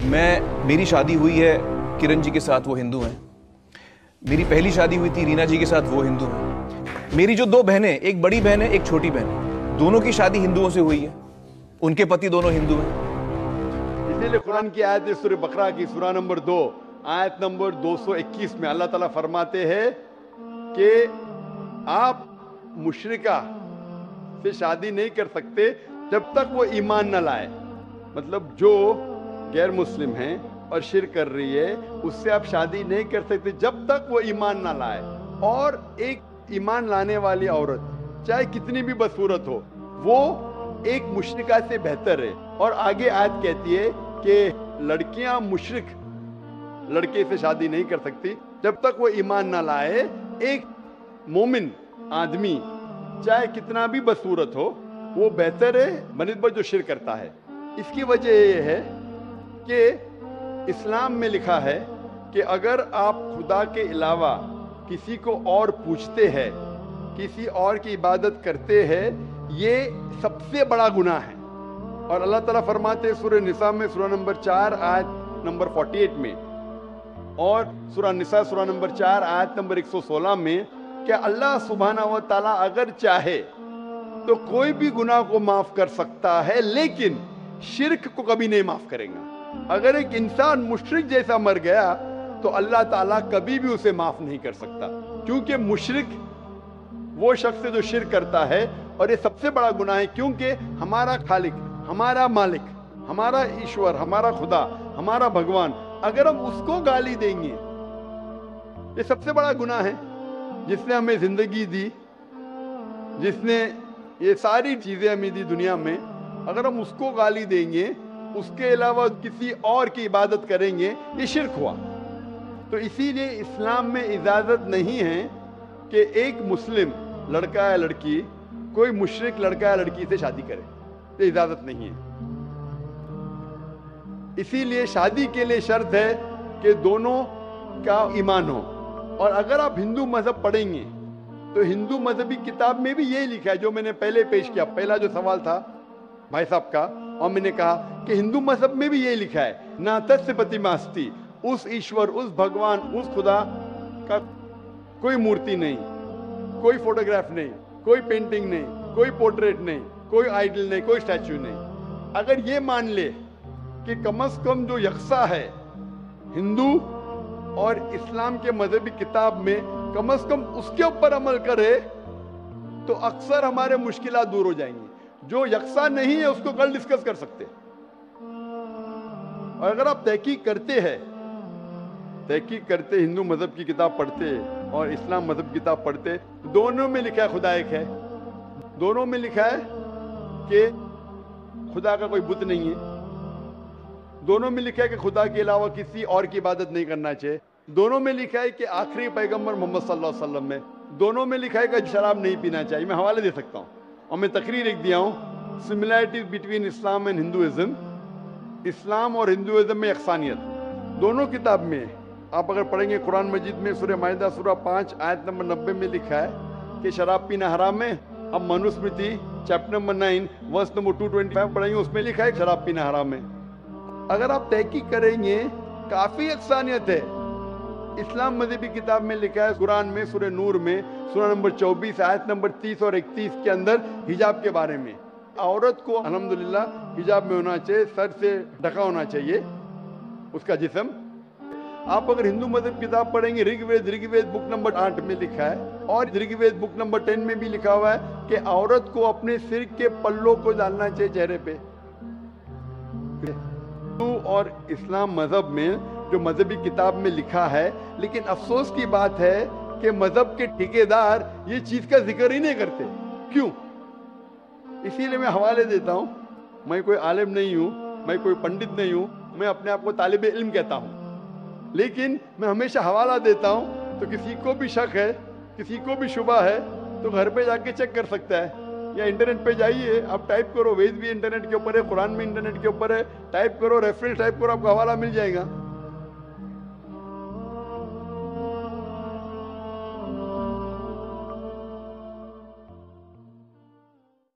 मेरी शादी हुई है किरण जी के साथ, वो हिंदू हैं। मेरी पहली शादी हुई थी रीना जी के साथ, वो हिंदू हैं। मेरी जो दो बहनें, एक बड़ी बहन है एक छोटी बहन है, दोनों की शादी हिंदुओं से हुई है, उनके पति दोनों हिंदू हैं। इसीलिए कुरान की आयत है सूरह बकरा की सूरा नंबर 2 आयत नंबर 221 में अल्लाह ताला फरमाते हैं कि आप मुशरिका से शादी नहीं कर सकते जब तक वो ईमान न लाए। मतलब जो गैर मुस्लिम हैं और शिर्क कर रही है उससे आप शादी नहीं कर सकते जब तक वो ईमान ना लाए। और एक ईमान लाने वाली औरत चाहे कितनी भी बदसूरत हो वो एक मुशरिका से बेहतर है। और आगे आयत कहती है कि लड़कियां मुशरिक लड़के से शादी नहीं कर सकती जब तक वो ईमान ना लाए। एक मोमिन आदमी चाहे कितना भी बदसूरत हो वो बेहतर है बनिस्बत जो शिर्क करता है। इसकी वजह ये है कि इस्लाम में लिखा है कि अगर आप खुदा के अलावा किसी को और पूछते हैं, किसी और की इबादत करते हैं, ये सबसे बड़ा गुनाह है। और अल्लाह ताला फरमाते हैं सूरह निसा में सूरा नंबर 4 आयत नंबर 48 में और सूरा निसा सूरा नंबर 4 आयत नंबर 116 में कि अल्लाह सुब्हाना व तआला अगर चाहे तो कोई भी गुनाह को माफ कर सकता है लेकिन शिर्क को कभी नहीं माफ करेगा। अगर एक इंसान मुशरिक जैसा मर गया तो अल्लाह ताला कभी भी उसे माफ नहीं कर सकता, क्योंकि मुशरिक वो शख्स है जो शिर्क करता है। और ये सबसे बड़ा गुनाह है क्योंकि हमारा खालिक, हमारा मालिक, हमारा ईश्वर, हमारा खुदा, हमारा भगवान, अगर हम उसको गाली देंगे, ये सबसे बड़ा गुनाह है। जिसने हमें जिंदगी दी, जिसने ये सारी चीजें हमें दी दुनिया में, अगर हम उसको गाली देंगे, उसके अलावा किसी और की इबादत करेंगे, ये शिर्क हुआ। तो इसीलिए इस्लाम में इजाजत नहीं है कि एक मुस्लिम लड़का या लड़की कोई मुशरिक लड़का या लड़की से शादी करे, ये इजाजत नहीं है। इसीलिए शादी के लिए शर्त है कि दोनों का ईमान हो। और अगर आप हिंदू मजहब पढ़ेंगे तो हिंदू मजहबी किताब में भी यही लिखा है जो मैंने पहले पेश किया, पहला जो सवाल था भाई साहब का, और मैंने कहा कि हिंदू मजहब में भी यही लिखा है, ना तस्य प्रतिमास्ति, उस ईश्वर, उस भगवान, उस खुदा का कोई मूर्ति नहीं, कोई फोटोग्राफ नहीं, कोई पेंटिंग नहीं, कोई पोर्ट्रेट नहीं, कोई आइडल नहीं, कोई स्टैच्यू नहीं। अगर ये मान ले कि कम से कम जो यकसा है हिंदू और इस्लाम के मजहबी किताब में, कम से कम उसके ऊपर अमल करे तो अक्सर हमारे मुश्किलात दूर हो जाएंगी। जो यकसा नहीं है उसको कल डिस्कस कर सकते। और अगर आप तहकीक करते हिंदू मजहब की किताब पढ़ते और इस्लाम मजहब की किताब पढ़ते, दोनों में लिखा है खुदा एक है, दोनों में लिखा है कि खुदा का कोई बुत नहीं है, दोनों में लिखा है कि खुदा के अलावा किसी और की इबादत नहीं करना चाहिए, दोनों में लिखा है कि आखिरी पैगंबर मोहम्मद सल्लल्लाहु अलैहि वसल्लम में, दोनों में लिखा है कि शराब नहीं पीना चाहिए। मैं हवाले दे सकता हूँ और मैं तकरीर एक दिया हूँ, similarities between Islam and Hinduism, इस्लाम और हिंदुइज्म में यकसानियत, दोनों किताब में आप अगर पढ़ेंगे कुरान मजीद में सूरह माइदा सूरा 5 आयत नंबर 90 में लिखा है कि शराब पीना हराम है। अब Manusmriti chapter number 9 verse number 225 पढ़ेंगे, उसमें लिखा है शराब पीना हराम है। अगर आप तहकीक करेंगे काफी यकसानियत है। इस्लाम मजहबी किताब में लिखा है कुरान में सूरह नूर में सूरा नंबर 24 आयत नंबर 30 और 31 के अंदर हिजाब के बारे में, औरत को अल्हम्दुलिल्लाह हिजाब में होना चाहिए, सर से ढका होना चाहिए उसका जिस्म। आप अगर हिंदू मजहब किताब पढ़ेंगे ऋग्वेद बुक नंबर 8 में लिखा है और ऋग्वेद बुक नंबर 10 में भी लिखा हुआ है कि औरत को अपने सिर के पल्लों को डालना चाहिए चेहरे पे। हिंदू और इस्लाम मजहब में जो मजहबी किताब में लिखा है, लेकिन अफसोस की बात है कि मजहब के ठेकेदार ये चीज का जिक्र ही नहीं करते। क्यों? इसीलिए मैं हवाले देता हूँ। मैं कोई आलिम नहीं हूँ, मैं कोई पंडित नहीं हूँ, मैं अपने आप को तालिब इल्म कहता हूँ, लेकिन मैं हमेशा हवाला देता हूँ। तो किसी को भी शक है, किसी को भी शुबा है तो घर पे जाके चेक कर सकता है, या इंटरनेट पे जाइए, आप टाइप करो, वेद भी इंटरनेट के ऊपर है, कुरान भी इंटरनेट के ऊपर है, टाइप करो, रेफरेंस टाइप करो, आपको हवाला मिल जाएगा।